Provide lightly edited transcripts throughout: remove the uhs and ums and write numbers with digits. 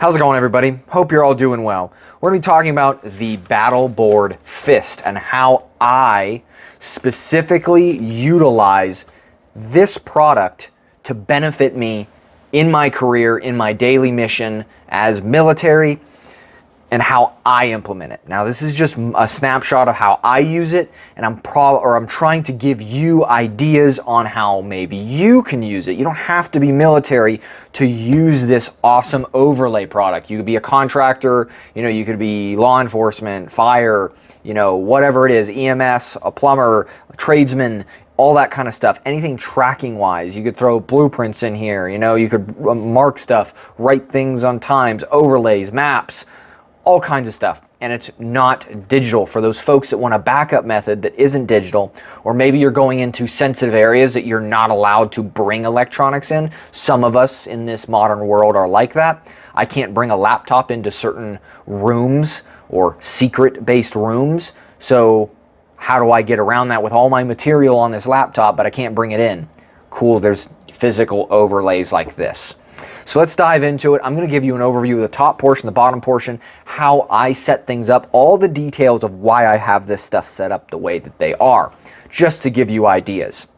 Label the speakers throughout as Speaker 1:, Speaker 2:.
Speaker 1: How's it going, everybody? Hope you're all doing well. We're going to be talking about the battle board FiST and how I specifically utilize this product to benefit me in my career, in my daily mission as military, and how I implement it. Now, this is just a snapshot of how I use it, and I'm trying to give you ideas on how maybe you can use it. You don't have to be military to use this awesome overlay product. You could be a contractor, you could be law enforcement, fire, whatever it is, EMS, a plumber, a tradesman, all that kind of stuff. Anything tracking wise, you could throw blueprints in here, you could mark stuff, write things on times, overlays, maps, all kinds of stuff. And it's not digital for those folks that want a backup method that isn't digital, or maybe you're going into sensitive areas that you're not allowed to bring electronics in. Some of us in this modern world are like that. I can't bring a laptop into certain rooms or secret-based rooms. So how do I get around that with all my material on this laptop, but I can't bring it in? Cool, there's physical overlays like this. So let's dive into it. I'm going to give you an overview of the top portion, the bottom portion, how I set things up, all the details of why I have this stuff set up the way that they are, just to give you ideas.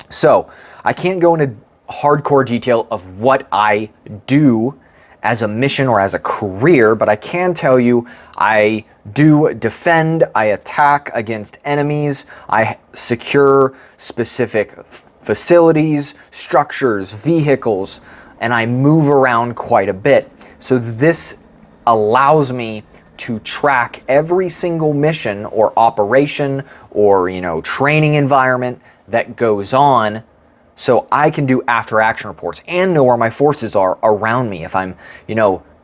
Speaker 1: So I can't go into hardcore detail of what I do as a mission or as a career, but I can tell you I do defend, I attack against enemies, I secure specific facilities, structures, vehicles, and I move around quite a bit. So this allows me to track every single mission or operation or training environment that goes on, so I can do after action reports and know where my forces are around me. If I'm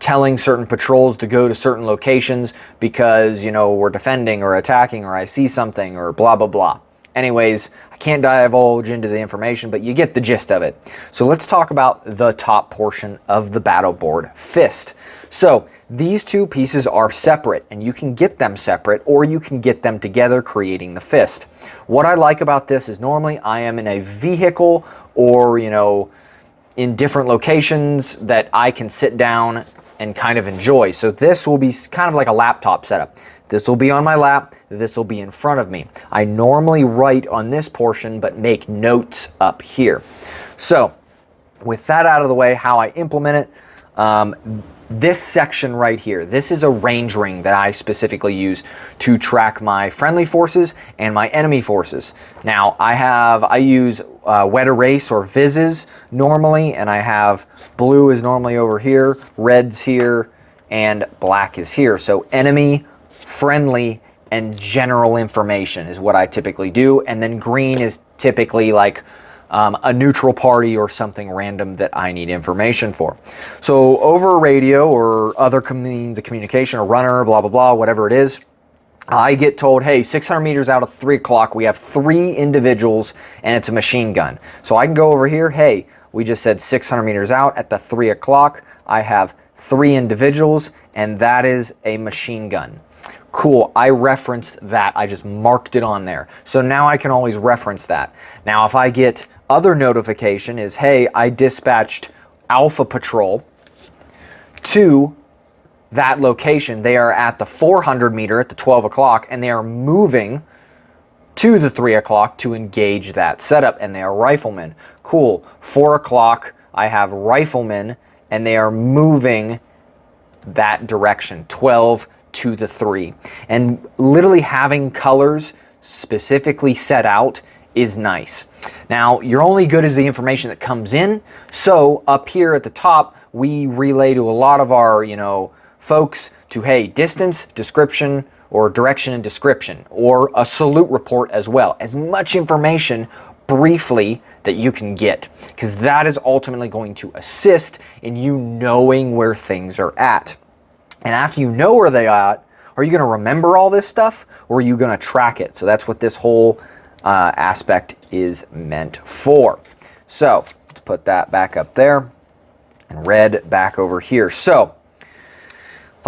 Speaker 1: telling certain patrols to go to certain locations because we're defending or attacking, or I see something, or blah blah blah. Anyways, I can't divulge into the information, but you get the gist of it. So let's talk about the top portion of the battle board FiST. So these two pieces are separate, and you can get them separate or you can get them together, creating the FiST. What I like about this is normally I am in a vehicle or in different locations that I can sit down and kind of enjoy. So this will be kind of like a laptop setup. This will be on my lap, this will be in front of me. I normally write on this portion, but make notes up here. So with that out of the way, how I implement it, this section right here, this is a range ring that I specifically use to track my friendly forces and my enemy forces. Now I use wet erase or vises normally, and I have blue is normally over here, red's here, and black is here. So enemy, friendly, and general information is what I typically do, and then green is typically like a neutral party or something random that I need information for. So over radio or other means of communication, a runner, blah blah blah, whatever it is, I get told, hey, 600 meters out of 3 o'clock, we have 3 individuals and it's a machine gun. So I can go over here, hey, we just said 600 meters out at the 3 o'clock, I have 3 individuals, and that is a machine gun. Cool, I referenced that. I just marked it on there. So now I can always reference that. Now if I get other notification is, hey, I dispatched Alpha Patrol to that location. They are at the 400 meter at the 12 o'clock, and they are moving to the 3 o'clock to engage that setup, and they are riflemen. Cool, 4 o'clock, I have riflemen, and they are moving that direction, 12 to the 3. And literally having colors specifically set out is nice. Now, you're only good as the information that comes in. So up here at the top, we relay to a lot of our, folks to, hey, distance, description, or direction and description, or a salute report as well. As much information briefly that you can get, because that is ultimately going to assist in you knowing where things are at. And after you know where they are, are you going to remember all this stuff, or are you going to track it? So that's what this whole aspect is meant for. So let's put that back up there and red back over here. So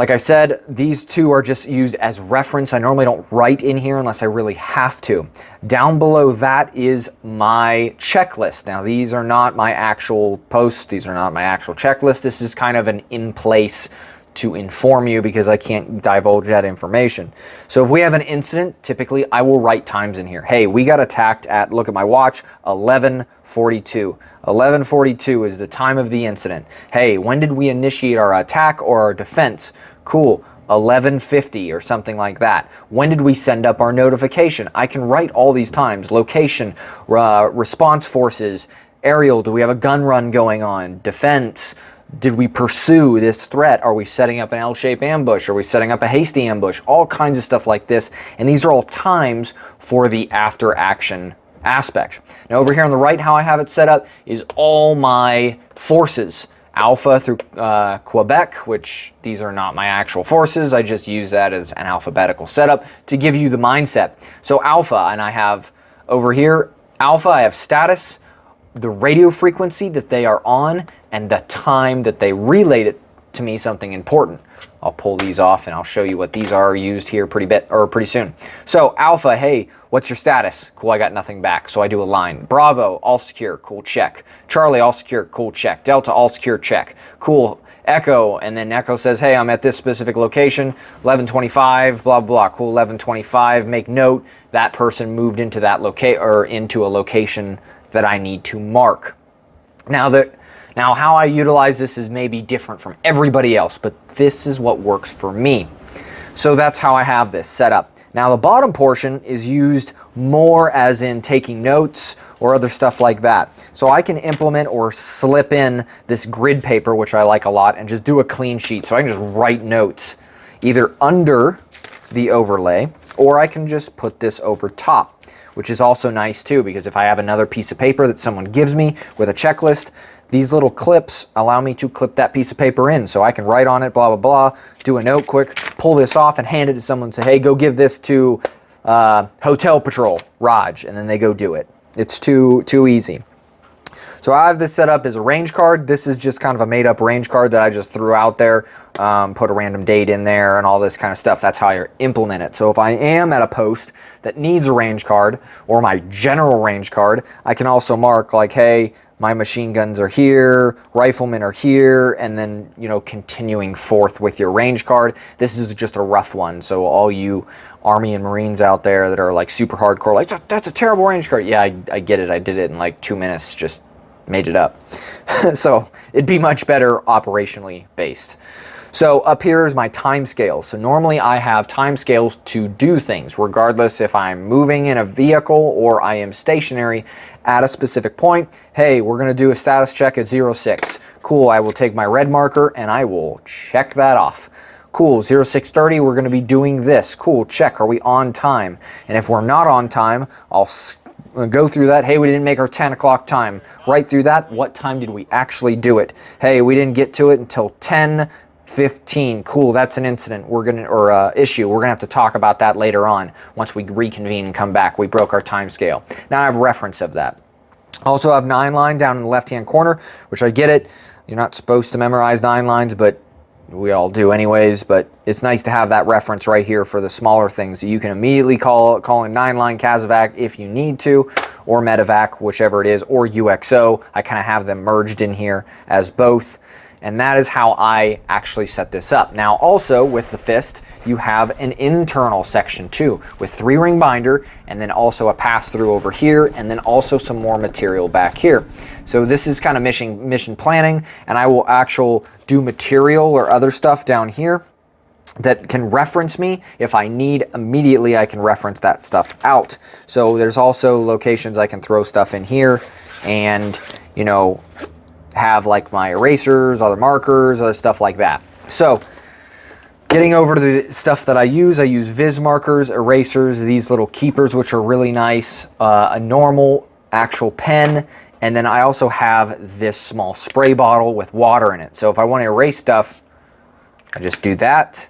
Speaker 1: Like I said, these two are just used as reference. I normally don't write in here unless I really have to. Down below that is my checklist. Now, these are not my actual posts. These are not my actual checklist. This is kind of an in place to inform you because I can't divulge that information. So if we have an incident, typically I will write times in here. Hey, we got attacked at, look at my watch, 11:42. 11:42 is the time of the incident. Hey, when did we initiate our attack or our defense? Cool. 11:50 or something like that. When did we send up our notification? I can write all these times. Location, response forces, aerial, do we have a gun run going on? Defense, did we pursue this threat? Are we setting up an L-shaped ambush? Are we setting up a hasty ambush? All kinds of stuff like this. And these are all times for the after action aspect. Now over here on the right, how I have it set up is all my forces. Alpha through Quebec, which these are not my actual forces. I just use that as an alphabetical setup to give you the mindset. So Alpha, and I have over here, Alpha, I have status, the radio frequency that they are on, and the time that they relayed it to me, something important. I'll pull these off and I'll show you what these are used here pretty soon. So Alpha, hey, what's your status? Cool, I got nothing back, so I do a line. Bravo, all secure, cool, check. Charlie, all secure, cool, check. Delta, all secure, check. Cool. Echo, and then Echo says, hey, I'm at this specific location, 11:25, blah, blah, blah. Cool, 11:25. Make note that person moved into that into a location that I need to mark. Now, how I utilize this is maybe different from everybody else, but this is what works for me. So that's how I have this set up. Now, the bottom portion is used more as in taking notes or other stuff like that. So I can implement or slip in this grid paper, which I like a lot, and just do a clean sheet. So I can just write notes either under the overlay, or I can just put this over top, which is also nice too, because if I have another piece of paper that someone gives me with a checklist, these little clips allow me to clip that piece of paper in. So I can write on it, blah, blah, blah, do a note quick, pull this off and hand it to someone and say, hey, go give this to Hotel Patrol, Raj, and then they go do it. It's too easy. So I have this set up as a range card. This is just kind of a made up range card that I just threw out there, put a random date in there and all this kind of stuff. That's how I implement it. So if I am at a post that needs a range card or my general range card, I can also mark like, hey, my machine guns are here, riflemen are here, and then, you know, continuing forth with your range card. This is just a rough one. So all you Army and Marines out there that are like super hardcore, like, that's a terrible range card. Yeah, I get it. I did it in like 2 minutes, just made it up. So it'd be much better operationally based. So up here is my time scale. So normally I have time scales to do things, regardless if I'm moving in a vehicle or I am stationary at a specific point. Hey, we're gonna do a status check at 06. Cool, I will take my red marker and I will check that off. Cool, 06:30, we're gonna be doing this. Cool, check, are we on time? And if we're not on time, I'll go through that. Hey, we didn't make our 10 o'clock time. Right through that, what time did we actually do it? Hey, we didn't get to it until 10:15. Cool, that's an incident. Or issue. We're gonna have to talk about that later on once we reconvene and come back. We broke our time scale. Now I have reference of that. Also have 9 line down in the left-hand corner, which I get it. You're not supposed to memorize 9 lines, but we all do anyways, but it's nice to have that reference right here for the smaller things. You can immediately call in 9-line CASEVAC if you need to, or medevac, whichever it is, or UXO. I kind of have them merged in here as both. And that is how I actually set this up. Now also with the FiST, you have an internal section too, with 3-ring binder, and then also a pass-through over here, and then also some more material back here. So this is kind of mission planning, and I will do material or other stuff down here that can reference me. If I need immediately, I can reference that stuff out. So there's also locations I can throw stuff in here and, you know, have like my erasers, other markers, other stuff like that. So getting over to the stuff that I use Viz markers, erasers, these little keepers, which are really nice, a normal actual pen, and then I also have this small spray bottle with water in it. So if I want to erase stuff, I just do that,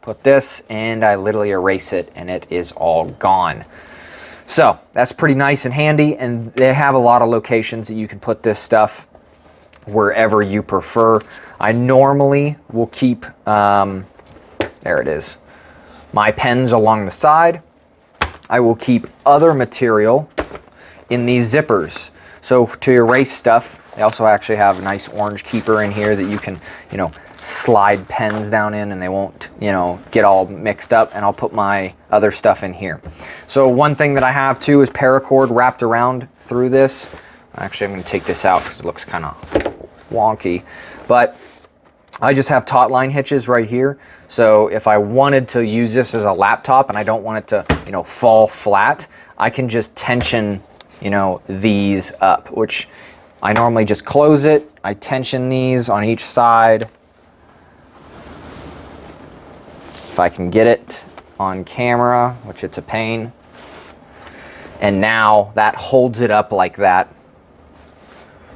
Speaker 1: put this, and I literally erase it, and it is all gone. So that's pretty nice and handy, and they have a lot of locations that you can put this stuff wherever you prefer. I normally will keep There it is. My pens along the side. I will keep other material in these zippers. So to erase stuff, they also actually have a nice orange keeper in here that you can, slide pens down in and they won't, get all mixed up, and I'll put my other stuff in here. So one thing that I have too is paracord wrapped around through this. Actually, I'm going to take this out because it looks kind of wonky, but I just have taut line hitches right here. So if I wanted to use this as a laptop and I don't want it to, fall flat, I can just tension, these up, which I normally just close it. I tension these on each side. If I can get it on camera, which it's a pain. And now that holds it up like that,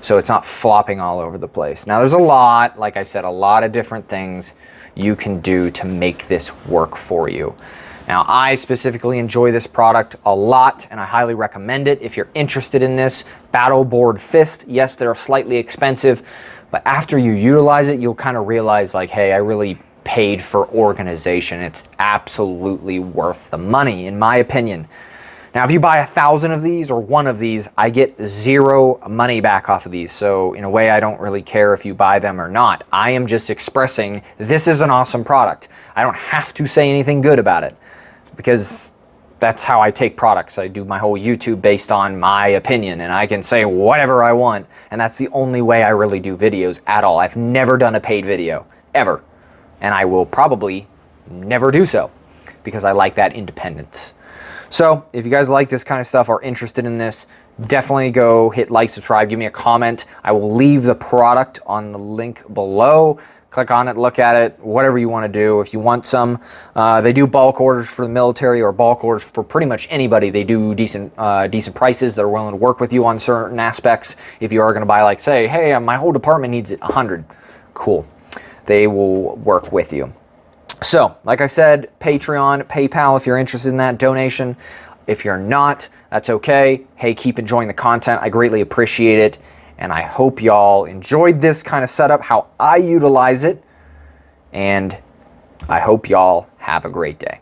Speaker 1: so it's not flopping all over the place. Now there's a lot, like I said, a lot of different things you can do to make this work for you. Now I specifically enjoy this product a lot and I highly recommend it if you're interested in this. Battle Board FiST, yes, they're slightly expensive, but after you utilize it, you'll kind of realize like, hey, I really paid for organization. It's absolutely worth the money, in my opinion. Now, if you buy 1,000 of these or one of these, I get 0 money back off of these. So in a way, I don't really care if you buy them or not. I am just expressing this is an awesome product. I don't have to say anything good about it because that's how I take products. I do my whole YouTube based on my opinion, and I can say whatever I want. And that's the only way I really do videos at all. I've never done a paid video, ever. And I will probably never do so because I like that independence. So if you guys like this kind of stuff, are interested in this, definitely go hit like, subscribe, give me a comment. I will leave the product on the link below. Click on it, look at it, whatever you want to do. If you want some, they do bulk orders for the military or bulk orders for pretty much anybody. They do decent prices. They're willing to work with you on certain aspects. If you are going to buy, like, say, hey, my whole department needs it, 100. Cool. They will work with you. So, like I said, Patreon, PayPal, if you're interested in that donation. If you're not, that's okay. Hey, keep enjoying the content. I greatly appreciate it. And I hope y'all enjoyed this kind of setup, how I utilize it. And I hope y'all have a great day.